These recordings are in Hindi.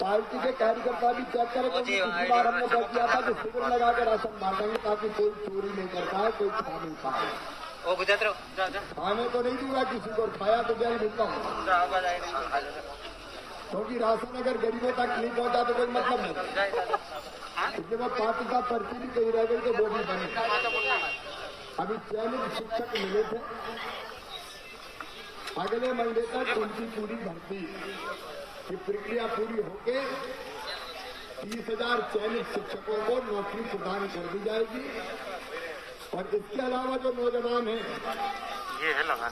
पार्टी के कार्यकर्ता भी चेक करें, क्योंकि पिछली बार हमने तय किया था कि शिविर लगा कर राशन बांटेंगे ताकि कोई चोरी नहीं कर पाए, कोई खा नहीं पाए। खाने तो नहीं दूंगा किसी को, खाया तो क्या ही मिलता हूँ, क्योंकि राशन अगर गरीबों तक नहीं पहुंचा तो कोई मतलब नहीं। इसलिए वो पात्रता पर्ची भी कहीं रह गई तो वो भी बनी। अभी चयनित शिक्षक मिले थे, अगले महीने तक उनकी पूरी भर्ती की प्रक्रिया पूरी होके 30,000 चयनित शिक्षकों को नौकरी प्रदान कर दी जाएगी। और इसके अलावा जो नौजवान हैं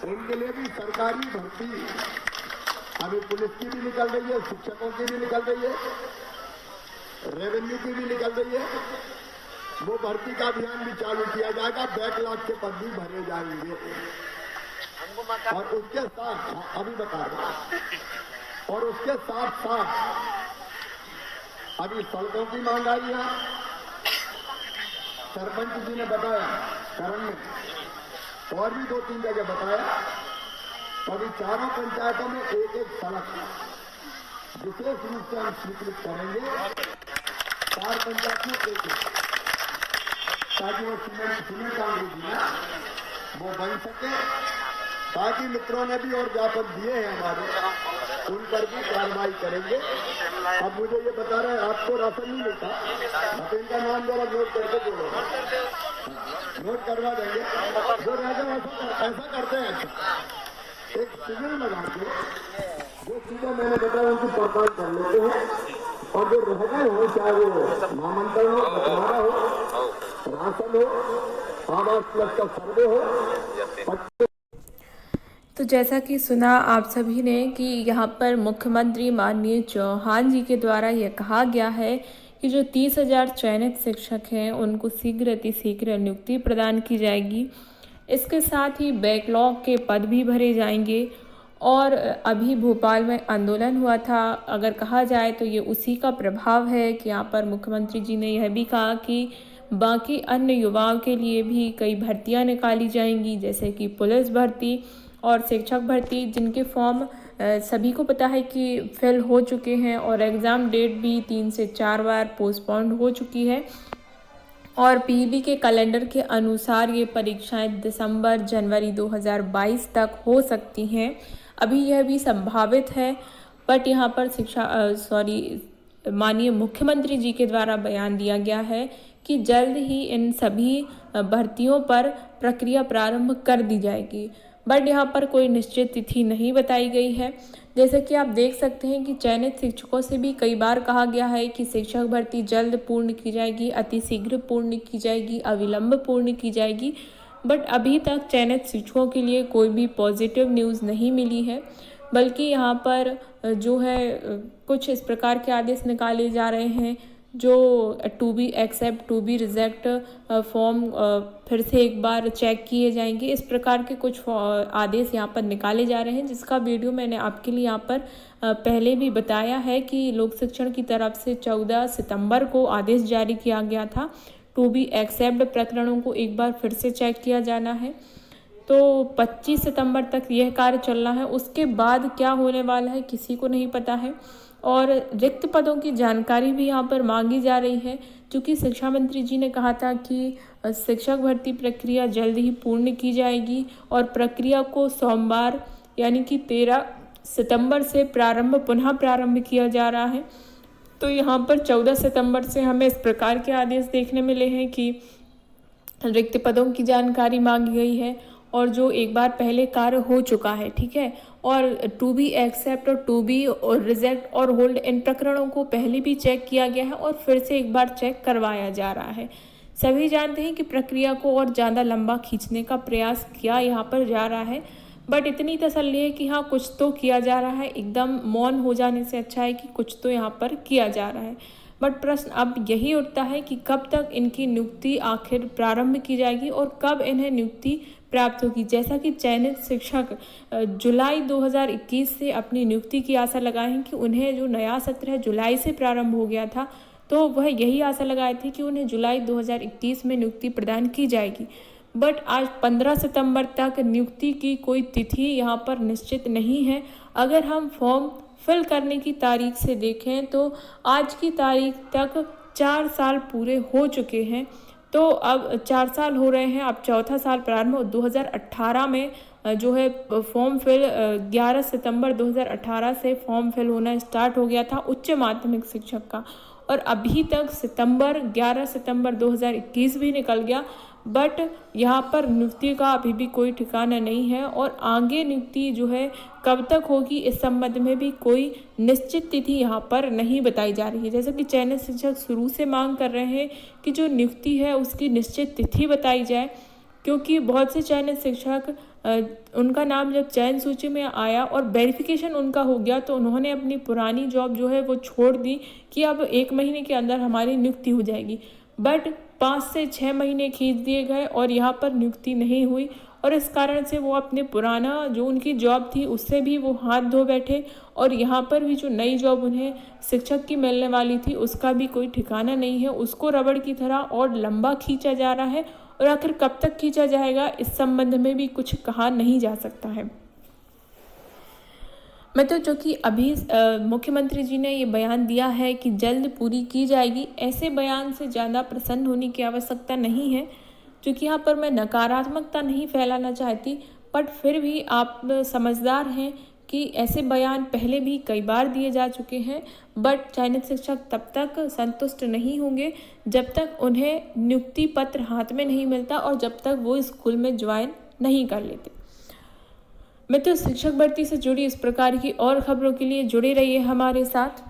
उनके लिए भी सरकारी भर्ती, अभी पुलिस की भी निकल रही है, शिक्षकों की भी निकल रही है, रेवेन्यू की भी निकल रही है। वो भर्ती का अभियान भी चालू किया जाएगा, बैकलॉग के पद भी भरे जाएंगे। और उसके साथ अभी बता रहे, और उसके साथ साथ अभी सड़कों की मांग आई है। सरपंच जी ने बताया करण में, और भी 2-3 जगह बताया, अभी चारों पंचायतों में एक सड़क विशेष रूप से हम स्वीकृत करेंगे, 4 पंचायत में एक, ताकि वो सीमेंट कांग्रेस वो बन सके। बाकी मित्रों ने भी और ज्ञापन दिए हैं हमारे, उन पर भी कार्रवाई करेंगे। अब मुझे ये बता रहे हैं आपको राशन नहीं मिलता, आप इनका नाम जरा नोट करके बोलो, नोट करवा देंगे। जो राजा ऐसा करते हैं, एक शिविर लगा के जो चीजें मैंने बताया उनकी पड़ताल कर लेते हैं, और जो रह गए हो, चाहे वो नामांकन हो, बंटवारा हो, राशन हो, आवास प्लस का सर्वे हो। तो जैसा कि सुना आप सभी ने कि यहाँ पर मुख्यमंत्री माननीय चौहान जी के द्वारा यह कहा गया है कि जो 30,000 चयनित शिक्षक हैं उनको शीघ्र अतिशीघ्र नियुक्ति प्रदान की जाएगी। इसके साथ ही बैकलॉग के पद भी भरे जाएंगे। और अभी भोपाल में आंदोलन हुआ था, अगर कहा जाए तो ये उसी का प्रभाव है कि यहाँ पर मुख्यमंत्री जी ने यह भी कहा कि बाकी अन्य युवाओं के लिए भी कई भर्तियाँ निकाली जाएंगी, जैसे कि पुलिस भर्ती और शिक्षक भर्ती, जिनके फॉर्म सभी को पता है कि फिल हो चुके हैं और एग्ज़ाम डेट भी 3 से 4 बार पोस्टपोन्ड हो चुकी है। और पीईबी के कैलेंडर के अनुसार ये परीक्षाएं दिसंबर जनवरी 2022 तक हो सकती हैं। अभी यह भी संभावित है, बट यहाँ पर माननीय मुख्यमंत्री जी के द्वारा बयान दिया गया है कि जल्द ही इन सभी भर्तियों पर प्रक्रिया प्रारंभ कर दी जाएगी। बट यहाँ पर कोई निश्चित तिथि नहीं बताई गई है। जैसे कि आप देख सकते हैं कि चयनित शिक्षकों से भी कई बार कहा गया है कि शिक्षक भर्ती जल्द पूर्ण की जाएगी, अतिशीघ्र पूर्ण की जाएगी, अविलंब पूर्ण की जाएगी। बट अभी तक चयनित शिक्षकों के लिए कोई भी पॉजिटिव न्यूज़ नहीं मिली है, बल्कि यहाँ पर जो है कुछ इस प्रकार के आदेश निकाले जा रहे हैं जो to be accept, to be reject form फिर से एक बार चेक किए जाएंगे। इस प्रकार के कुछ आदेश यहाँ पर निकाले जा रहे हैं, जिसका वीडियो मैंने आपके लिए यहाँ पर पहले भी बताया है कि लोक शिक्षण की तरफ से 14 सितंबर को आदेश जारी किया गया था। टू बी एक्सेप्ट प्रकरणों को एक बार फिर से चेक किया जाना है, तो 25 सितंबर तक यह कार्य चलना है। उसके बाद क्या होने वाला है किसी को नहीं पता है। और रिक्त पदों की जानकारी भी यहाँ पर मांगी जा रही है, क्योंकि शिक्षा मंत्री जी ने कहा था कि शिक्षक भर्ती प्रक्रिया जल्द ही पूर्ण की जाएगी और प्रक्रिया को सोमवार यानी कि 13 सितंबर से पुनः प्रारंभ किया जा रहा है। तो यहाँ पर 14 सितंबर से हमें इस प्रकार के आदेश देखने मिले हैं कि रिक्त पदों की जानकारी मांगी गई है और जो एक बार पहले कार्य हो चुका है, ठीक है। और टू बी एक्सेप्ट और टू बी और रिजेक्ट और होल्ड, इन प्रकरणों को पहले भी चेक किया गया है और फिर से एक बार चेक करवाया जा रहा है। सभी जानते हैं कि प्रक्रिया को और ज़्यादा लंबा खींचने का प्रयास किया यहाँ पर जा रहा है, बट इतनी तसल्ली है कि हाँ कुछ तो किया जा रहा है। एकदम मौन हो जाने से अच्छा है कि कुछ तो यहाँ पर किया जा रहा है। बट प्रश्न अब यही उठता है कि कब तक इनकी नियुक्ति आखिर प्रारंभ की जाएगी और कब इन्हें नियुक्ति प्राप्त होगी। जैसा कि चयनित शिक्षक जुलाई 2021 से अपनी नियुक्ति की आशा लगाए हैं कि उन्हें जो नया सत्र है जुलाई से प्रारंभ हो गया था, तो वह यही आशा लगाए थे कि उन्हें जुलाई 2021 में नियुक्ति प्रदान की जाएगी। बट आज 15 सितंबर तक नियुक्ति की कोई तिथि यहाँ पर निश्चित नहीं है। अगर हम फॉर्म फिल करने की तारीख से देखें तो आज की तारीख तक 4 साल पूरे हो चुके हैं। तो अब 4 साल हो रहे हैं, अब चौथा साल प्रारंभ हो 2018 में जो है फॉर्म फिल 11 सितंबर 2018 से फॉर्म फिल होना स्टार्ट हो गया था उच्च माध्यमिक शिक्षक का, और अभी तक 11 सितंबर 2021 भी निकल गया, बट यहाँ पर नियुक्ति का अभी भी कोई ठिकाना नहीं है। और आगे नियुक्ति जो है कब तक होगी इस संबंध में भी कोई निश्चित तिथि यहाँ पर नहीं बताई जा रही है। जैसे कि चयनित शिक्षक शुरू से मांग कर रहे हैं कि जो नियुक्ति है उसकी निश्चित तिथि बताई जाए, क्योंकि बहुत से चयनित शिक्षक उनका नाम जब चयन सूची में आया और वेरिफिकेशन उनका हो गया तो उन्होंने अपनी पुरानी जॉब जो है वो छोड़ दी कि अब 1 महीने के अंदर हमारी नियुक्ति हो जाएगी, बट 5 से 6 महीने खींच दिए गए और यहाँ पर नियुक्ति नहीं हुई, और इस कारण से वो अपने पुराना जो उनकी जॉब थी उससे भी वो हाथ धो बैठे, और यहाँ पर भी जो नई जॉब उन्हें शिक्षक की मिलने वाली थी उसका भी कोई ठिकाना नहीं है, उसको रबड़ की तरह और लंबा खींचा जा रहा है, और आखिर कब तक खींचा जाएगा इस संबंध में भी कुछ कहा नहीं जा सकता है। मैं तो जो कि अभी मुख्यमंत्री जी ने ये बयान दिया है कि जल्द पूरी की जाएगी, ऐसे बयान से ज़्यादा प्रसन्न होने की आवश्यकता नहीं है, क्योंकि यहाँ पर मैं नकारात्मकता नहीं फैलाना चाहती, बट फिर भी आप समझदार हैं कि ऐसे बयान पहले भी कई बार दिए जा चुके हैं, बट चयनित शिक्षक तब तक संतुष्ट नहीं होंगे जब तक उन्हें नियुक्ति पत्र हाथ में नहीं मिलता और जब तक वो स्कूल में ज्वाइन नहीं कर लेते। मैं तो शिक्षक भर्ती से जुड़ी इस प्रकार की और खबरों के लिए जुड़े रहिए हमारे साथ।